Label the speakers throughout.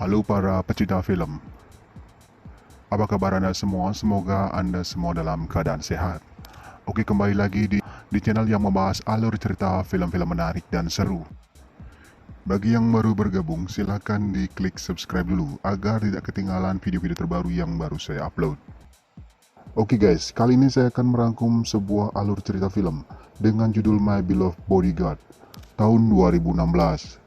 Speaker 1: Halo para pecinta film, apa kabar Anda semua? Semoga Anda semua dalam keadaan sehat. Oke, kembali lagi di channel yang membahas alur cerita film-film menarik dan seru. Bagi yang baru bergabung, silahkan diklik subscribe dulu agar tidak ketinggalan video-video terbaru yang baru saya upload. Oke guys, kali ini saya akan merangkum sebuah alur cerita film dengan judul My Beloved Bodyguard tahun 2016.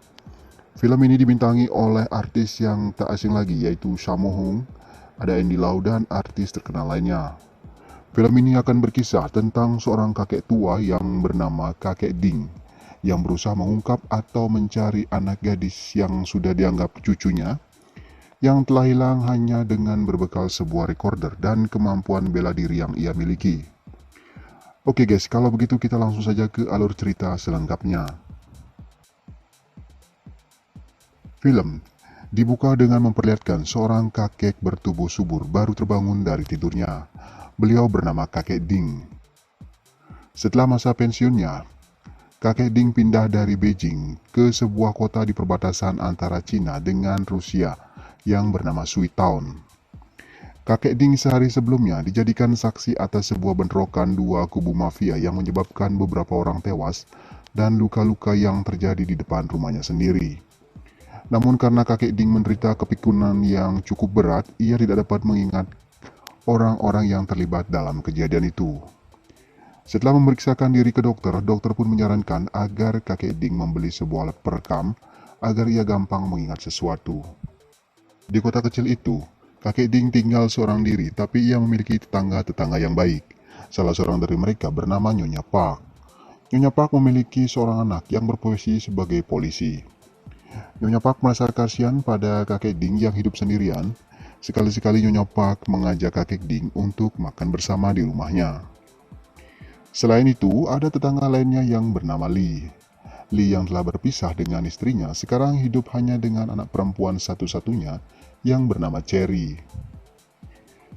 Speaker 1: Film ini dibintangi oleh artis yang tak asing lagi, yaitu Sammo Hung, ada Andy Lau, dan artis terkenal lainnya. Film ini akan berkisah tentang seorang kakek tua yang bernama Kakek Ding, yang berusaha mengungkap atau mencari anak gadis yang sudah dianggap cucunya, yang telah hilang hanya dengan berbekal sebuah recorder dan kemampuan bela diri yang ia miliki. Oke guys, kalau begitu kita langsung saja ke alur cerita selengkapnya. Film dibuka dengan memperlihatkan seorang kakek bertubuh subur baru terbangun dari tidurnya. Beliau bernama Kakek Ding. Setelah masa pensiunnya, Kakek Ding pindah dari Beijing ke sebuah kota di perbatasan antara Cina dengan Rusia yang bernama Sui Town. Kakek Ding sehari sebelumnya dijadikan saksi atas sebuah bentrokan dua kubu mafia yang menyebabkan beberapa orang tewas dan luka-luka yang terjadi di depan rumahnya sendiri. Namun karena Kakek Ding menderita kepikunan yang cukup berat, ia tidak dapat mengingat orang-orang yang terlibat dalam kejadian itu. Setelah memeriksakan diri ke dokter, dokter pun menyarankan agar Kakek Ding membeli sebuah alat perekam agar ia gampang mengingat sesuatu. Di kota kecil itu, Kakek Ding tinggal seorang diri, tapi ia memiliki tetangga-tetangga yang baik. Salah seorang dari mereka bernama Nyonya Park. Nyonya Park memiliki seorang anak yang berprofesi sebagai polisi. Nyonya Park merasa kasihan pada Kakek Ding yang hidup sendirian. Sekali-sekali Nyonya Park mengajak Kakek Ding untuk makan bersama di rumahnya. Selain itu, ada tetangga lainnya yang bernama Lee. Lee yang telah berpisah dengan istrinya sekarang hidup hanya dengan anak perempuan satu-satunya yang bernama Cherry.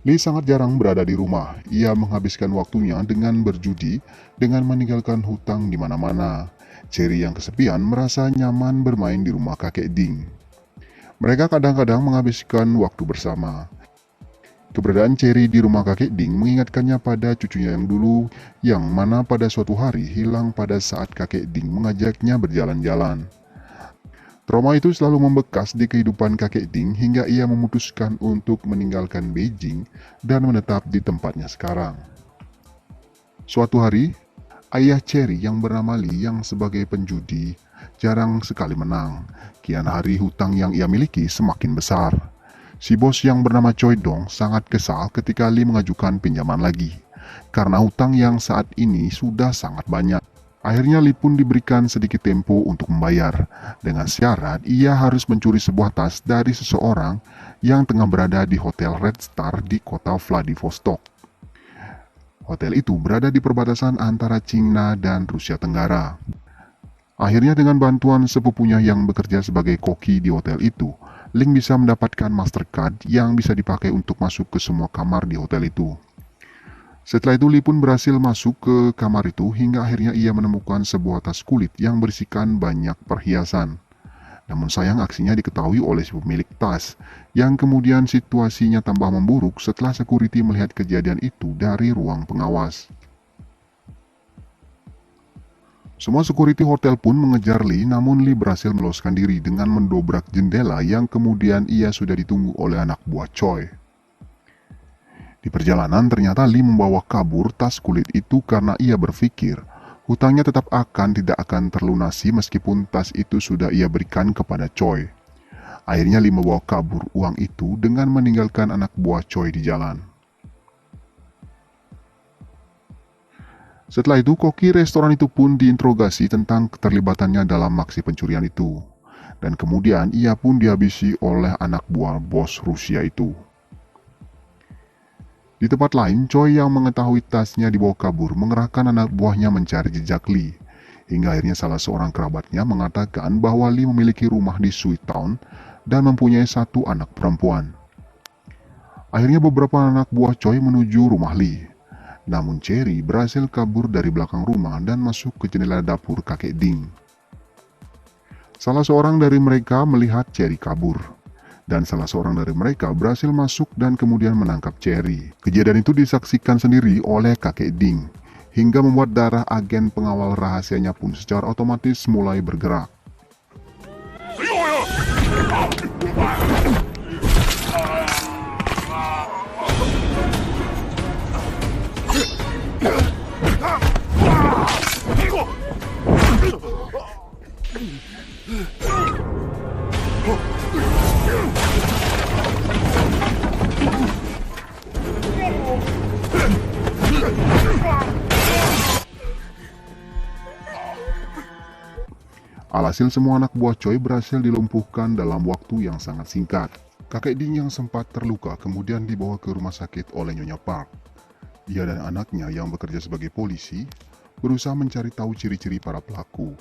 Speaker 1: Lee sangat jarang berada di rumah. Ia menghabiskan waktunya dengan berjudi, dengan meninggalkan hutang di mana-mana. Cherry yang kesepian merasa nyaman bermain di rumah Kakek Ding. Mereka kadang-kadang menghabiskan waktu bersama. Keberadaan Cherry di rumah Kakek Ding mengingatkannya pada cucunya yang dulu, yang mana pada suatu hari hilang pada saat Kakek Ding mengajaknya berjalan-jalan. Trauma itu selalu membekas di kehidupan Kakek Ding hingga ia memutuskan untuk meninggalkan Beijing dan menetap di tempatnya sekarang. Suatu hari, ayah Cherry yang bernama Lee yang sebagai penjudi jarang sekali menang. Kian hari hutang yang ia miliki semakin besar. Si bos yang bernama Choi Dong sangat kesal ketika Lee mengajukan pinjaman lagi, karena hutang yang saat ini sudah sangat banyak. Akhirnya Lee pun diberikan sedikit tempo untuk membayar, dengan syarat ia harus mencuri sebuah tas dari seseorang yang tengah berada di Hotel Red Star di kota Vladivostok. Hotel itu berada di perbatasan antara Cina dan Rusia Tenggara. Akhirnya dengan bantuan sepupunya yang bekerja sebagai koki di hotel itu, Ling bisa mendapatkan Mastercard yang bisa dipakai untuk masuk ke semua kamar di hotel itu. Setelah itu Lee pun berhasil masuk ke kamar itu hingga akhirnya ia menemukan sebuah tas kulit yang berisikan banyak perhiasan. Namun sayang aksinya diketahui oleh si pemilik tas, yang kemudian situasinya tambah memburuk setelah security melihat kejadian itu dari ruang pengawas. Semua security hotel pun mengejar Lee, namun Lee berhasil meloloskan diri dengan mendobrak jendela yang kemudian ia sudah ditunggu oleh anak buah Choi. Di perjalanan ternyata Lee membawa kabur tas kulit itu karena ia berpikir hutangnya tidak akan terlunasi meskipun tas itu sudah ia berikan kepada Choi. Akhirnya Lee membawa kabur uang itu dengan meninggalkan anak buah Choi di jalan. Setelah itu, koki restoran itu pun diinterogasi tentang keterlibatannya dalam aksi pencurian itu. Dan kemudian ia pun dihabisi oleh anak buah bos Rusia itu. Di tempat lain, Choi yang mengetahui tasnya dibawa kabur mengerahkan anak buahnya mencari jejak Lee. Hingga akhirnya salah seorang kerabatnya mengatakan bahwa Lee memiliki rumah di Sui Town dan mempunyai satu anak perempuan. Akhirnya beberapa anak buah Choi menuju rumah Lee. Namun Cherry berhasil kabur dari belakang rumah dan masuk ke jendela dapur Kakek Ding. Salah seorang dari mereka melihat Cherry kabur. dan salah seorang dari mereka berhasil masuk dan kemudian menangkap Cherry. Kejadian itu disaksikan sendiri oleh kakek Ding, hingga membuat darah agen pengawal rahasianya pun secara otomatis mulai bergerak. Alhasil semua anak buah Choi berhasil dilumpuhkan dalam waktu yang sangat singkat. Kakek Ding yang sempat terluka kemudian dibawa ke rumah sakit oleh Nyonya Park. Dia dan anaknya yang bekerja sebagai polisi berusaha mencari tahu ciri-ciri para pelaku.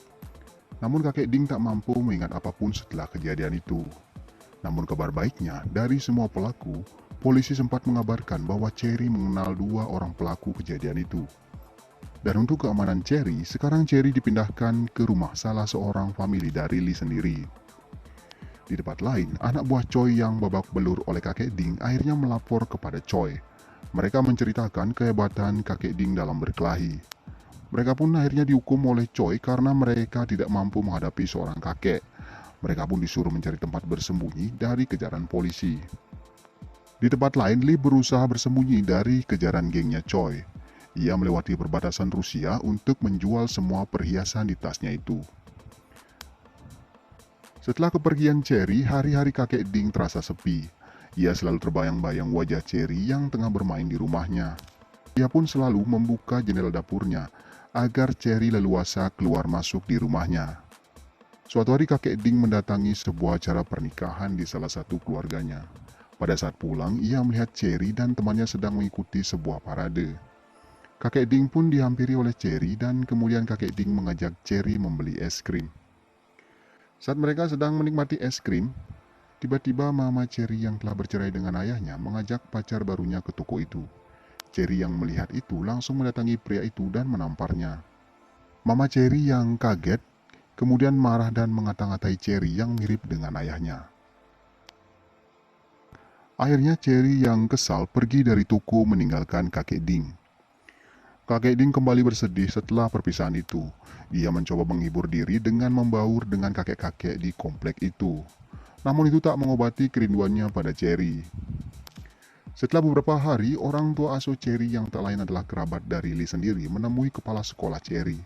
Speaker 1: Namun kakek Ding tak mampu mengingat apapun setelah kejadian itu. Namun kabar baiknya, dari semua pelaku, polisi sempat mengabarkan bahwa Cherry mengenal 2 orang pelaku kejadian itu. Dan untuk keamanan Cherry, sekarang Cherry dipindahkan ke rumah salah seorang famili dari Lee sendiri. Di tempat lain, anak buah Choi yang babak belur oleh kakek Ding akhirnya melapor kepada Choi. Mereka menceritakan kehebatan kakek Ding dalam berkelahi. Mereka pun akhirnya dihukum oleh Choi karena mereka tidak mampu menghadapi seorang kakek. Mereka pun disuruh mencari tempat bersembunyi dari kejaran polisi. Di tempat lain, Lee berusaha bersembunyi dari kejaran gengnya Choi. Ia melewati perbatasan Rusia untuk menjual semua perhiasan di tasnya itu. Setelah kepergian Cherry, hari-hari kakek Ding terasa sepi. Ia selalu terbayang-bayang wajah Cherry yang tengah bermain di rumahnya. Ia pun selalu membuka jendela dapurnya agar Cherry leluasa keluar masuk di rumahnya. Suatu hari kakek Ding mendatangi sebuah acara pernikahan di salah satu keluarganya. Pada saat pulang, ia melihat Cherry dan temannya sedang mengikuti sebuah parade. Kakek Ding pun dihampiri oleh Cherry dan kemudian kakek Ding mengajak Cherry membeli es krim. Saat mereka sedang menikmati es krim, tiba-tiba mama Cherry yang telah bercerai dengan ayahnya mengajak pacar barunya ke toko itu. Cherry yang melihat itu langsung mendatangi pria itu dan menamparnya. Mama Cherry yang kaget, kemudian marah dan mengata-ngatai Cherry yang mirip dengan ayahnya. Akhirnya Cherry yang kesal pergi dari toko meninggalkan kakek Ding. Kakek Ding kembali bersedih setelah perpisahan itu. Ia mencoba menghibur diri dengan membaur dengan kakek-kakek di komplek itu. Namun itu tak mengobati kerinduannya pada Cherry. Setelah beberapa hari, orang tua asuh Cherry yang tak lain adalah kerabat dari Lee sendiri menemui kepala sekolah Cherry.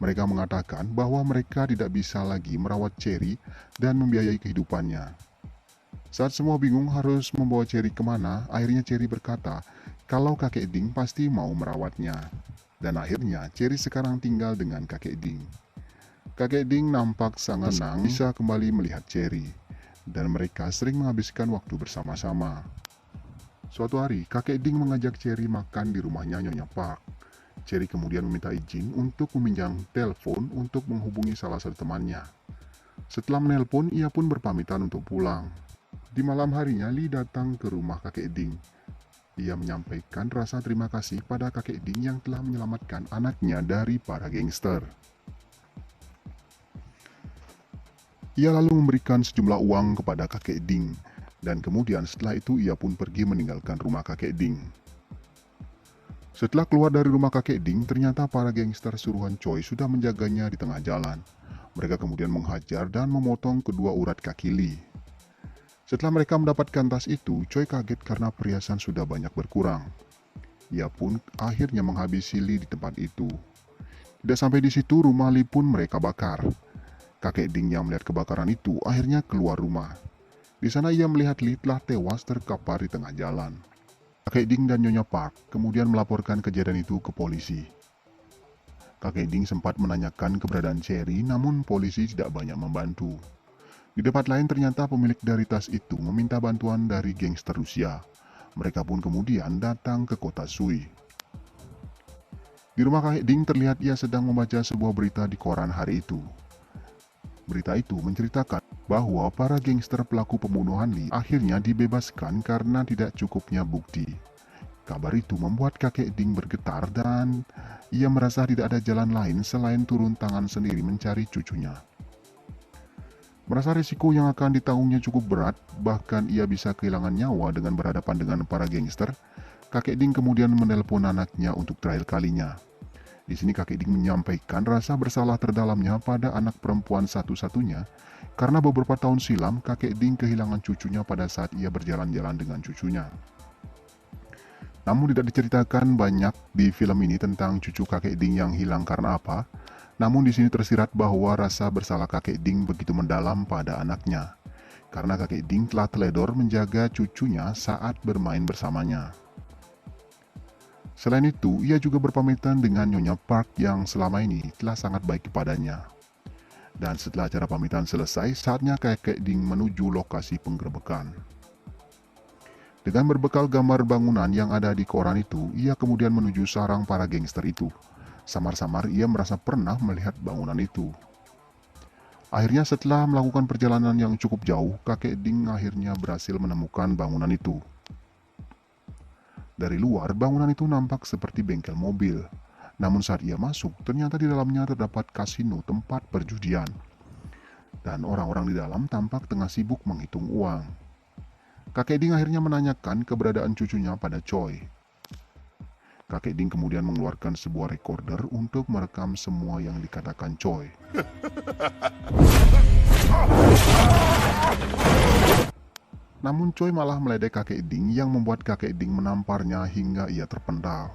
Speaker 1: Mereka mengatakan bahwa mereka tidak bisa lagi merawat Cherry dan membiayai kehidupannya. Saat semua bingung harus membawa Cherry kemana, akhirnya Cherry berkata kalau kakek Ding pasti mau merawatnya. Dan akhirnya Cherry sekarang tinggal dengan kakek Ding. Kakek Ding nampak sangat senang bisa kembali melihat Cherry, dan mereka sering menghabiskan waktu bersama-sama. Suatu hari, kakek Ding mengajak Cherry makan di rumahnya Nyonya Park. Cherry kemudian meminta izin untuk meminjam telepon untuk menghubungi salah satu temannya. Setelah menelpon, ia pun berpamitan untuk pulang. Di malam harinya, Lee datang ke rumah kakek Ding. Ia menyampaikan rasa terima kasih pada kakek Ding yang telah menyelamatkan anaknya dari para gangster. Ia lalu memberikan sejumlah uang kepada kakek Ding, dan kemudian setelah itu ia pun pergi meninggalkan rumah kakek Ding. Setelah keluar dari rumah kakek Ding, ternyata para gangster suruhan Choi sudah menjaganya di tengah jalan. Mereka kemudian menghajar dan memotong kedua urat kaki Lee. Setelah mereka mendapatkan tas itu, Choi kaget karena perhiasan sudah banyak berkurang. Ia pun akhirnya menghabisi Lee di tempat itu. Tidak sampai di situ, rumah Lee pun mereka bakar. Kakek Ding yang melihat kebakaran itu akhirnya keluar rumah. Di sana ia melihat Lee telah tewas terkapar di tengah jalan. Kakek Ding dan Nyonya Park kemudian melaporkan kejadian itu ke polisi. Kakek Ding sempat menanyakan keberadaan Cherry, namun polisi tidak banyak membantu. Di tempat lain ternyata pemilik dari tas itu meminta bantuan dari gangster Rusia. Mereka pun kemudian datang ke kota Sui. Di rumah kakek Ding terlihat ia sedang membaca sebuah berita di koran hari itu. Berita itu menceritakan bahwa para gangster pelaku pembunuhan Lee akhirnya dibebaskan karena tidak cukupnya bukti. Kabar itu membuat kakek Ding bergetar dan ia merasa tidak ada jalan lain selain turun tangan sendiri mencari cucunya. Merasa risiko yang akan ditanggungnya cukup berat, bahkan ia bisa kehilangan nyawa dengan berhadapan dengan para gangster, kakek Ding kemudian menelpon anaknya untuk terakhir kalinya. Di sini kakek Ding menyampaikan rasa bersalah terdalamnya pada anak perempuan satu-satunya, karena beberapa tahun silam kakek Ding kehilangan cucunya pada saat ia berjalan-jalan dengan cucunya. Namun tidak diceritakan banyak di film ini tentang cucu kakek Ding yang hilang karena apa. Namun di sini tersirat bahwa rasa bersalah kakek Ding begitu mendalam pada anaknya, karena kakek Ding telah teledor menjaga cucunya saat bermain bersamanya. Selain itu, ia juga berpamitan dengan Nyonya Park yang selama ini telah sangat baik kepadanya. Dan setelah acara pamitan selesai, saatnya kakek Ding menuju lokasi penggerebekan. Dengan berbekal gambar bangunan yang ada di koran itu, ia kemudian menuju sarang para gangster itu. Samar-samar ia merasa pernah melihat bangunan itu. Akhirnya setelah melakukan perjalanan yang cukup jauh, kakek Ding akhirnya berhasil menemukan bangunan itu. Dari luar, bangunan itu nampak seperti bengkel mobil. Namun saat ia masuk, ternyata di dalamnya terdapat kasino tempat perjudian. Dan orang-orang di dalam tampak tengah sibuk menghitung uang. Kakek Ding akhirnya menanyakan keberadaan cucunya pada Choi. Kakek Ding kemudian mengeluarkan sebuah recorder untuk merekam semua yang dikatakan Choi. Namun Choi malah meledek kakek Ding yang membuat kakek Ding menamparnya hingga ia terpental.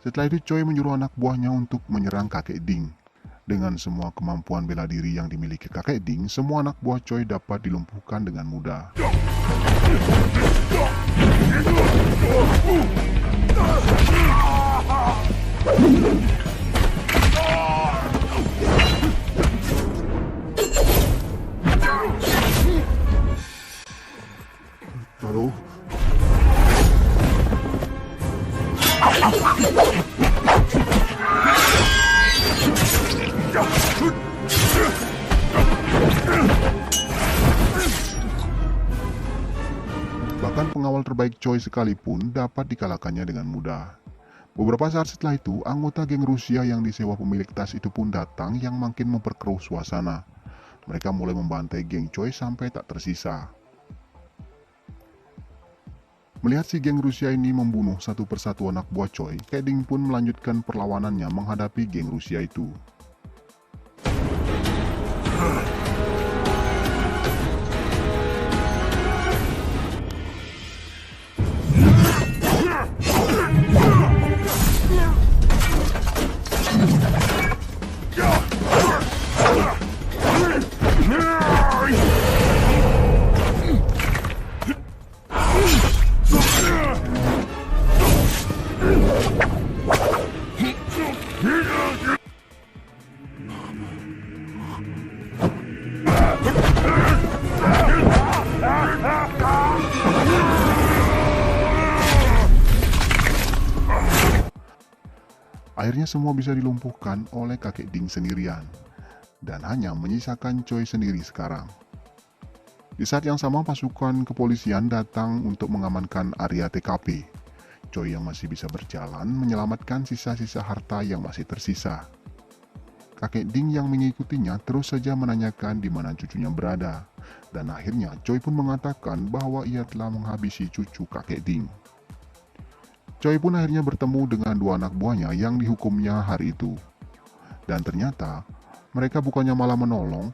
Speaker 1: Setelah itu Choi menyuruh anak buahnya untuk menyerang kakek Ding. Dengan semua kemampuan bela diri yang dimiliki kakek Ding, semua anak buah Choi dapat dilumpuhkan dengan mudah. Lalu, bahkan pengawal terbaik Choi sekalipun dapat dikalahkannya dengan mudah. Beberapa saat setelah itu, anggota geng Rusia yang disewa pemilik tas itu pun datang yang makin memperkeruh suasana. Mereka mulai membantai geng Choi sampai tak tersisa. Melihat si geng Rusia ini membunuh satu persatu anak buah Choi, kakek Ding pun melanjutkan perlawanannya menghadapi geng Rusia itu. Akhirnya semua bisa dilumpuhkan oleh kakek Ding sendirian, dan hanya menyisakan Choi sendiri sekarang. Di saat yang sama pasukan kepolisian datang untuk mengamankan area TKP. Choi yang masih bisa berjalan menyelamatkan sisa-sisa harta yang masih tersisa. Kakek Ding yang mengikutinya terus saja menanyakan di mana cucunya berada, dan akhirnya Choi pun mengatakan bahwa ia telah menghabisi cucu kakek Ding. Choi pun akhirnya bertemu dengan dua anak buahnya yang dihukumnya hari itu. Dan ternyata, mereka bukannya malah menolong,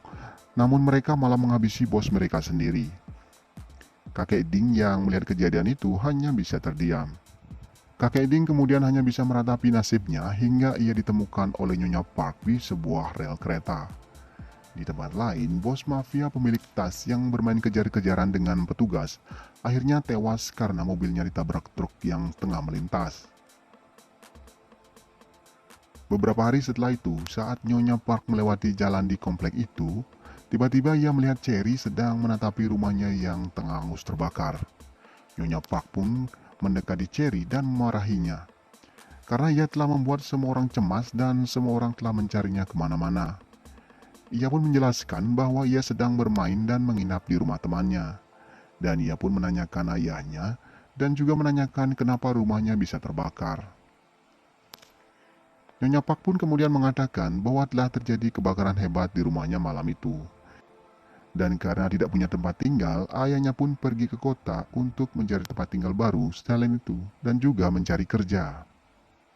Speaker 1: namun mereka malah menghabisi bos mereka sendiri. Kakek Ding yang melihat kejadian itu hanya bisa terdiam. Kakek Ding kemudian hanya bisa meratapi nasibnya hingga ia ditemukan oleh Nyonya Park di sebuah rel kereta. Di tempat lain, bos mafia pemilik tas yang bermain kejar-kejaran dengan petugas akhirnya tewas karena mobilnya ditabrak truk yang tengah melintas. Beberapa hari setelah itu, saat Nyonya Park melewati jalan di komplek itu, tiba-tiba ia melihat Cherry sedang menatapi rumahnya yang tengah hangus terbakar. Nyonya Park pun mendekati Cherry dan memarahinya, karena ia telah membuat semua orang cemas dan semua orang telah mencarinya kemana-mana. Ia pun menjelaskan bahwa ia sedang bermain dan menginap di rumah temannya. Dan ia pun menanyakan ayahnya dan juga menanyakan kenapa rumahnya bisa terbakar. Nyonya Park pun kemudian mengatakan bahwa telah terjadi kebakaran hebat di rumahnya malam itu. Dan karena tidak punya tempat tinggal, ayahnya pun pergi ke kota untuk mencari tempat tinggal baru selain itu dan juga mencari kerja.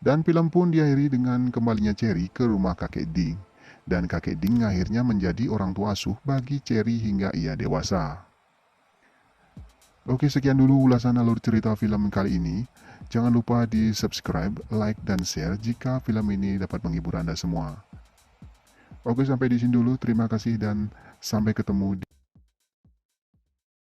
Speaker 1: Dan film pun diakhiri dengan kembalinya Cherry ke rumah kakek Ding. Dan kakek Ding akhirnya menjadi orang tua asuh bagi Cherry hingga ia dewasa. Oke, sekian dulu ulasan alur cerita film kali ini. Jangan lupa di subscribe, like, dan share jika film ini dapat menghibur Anda semua. Oke, sampai di sini dulu. Terima kasih dan sampai ketemu di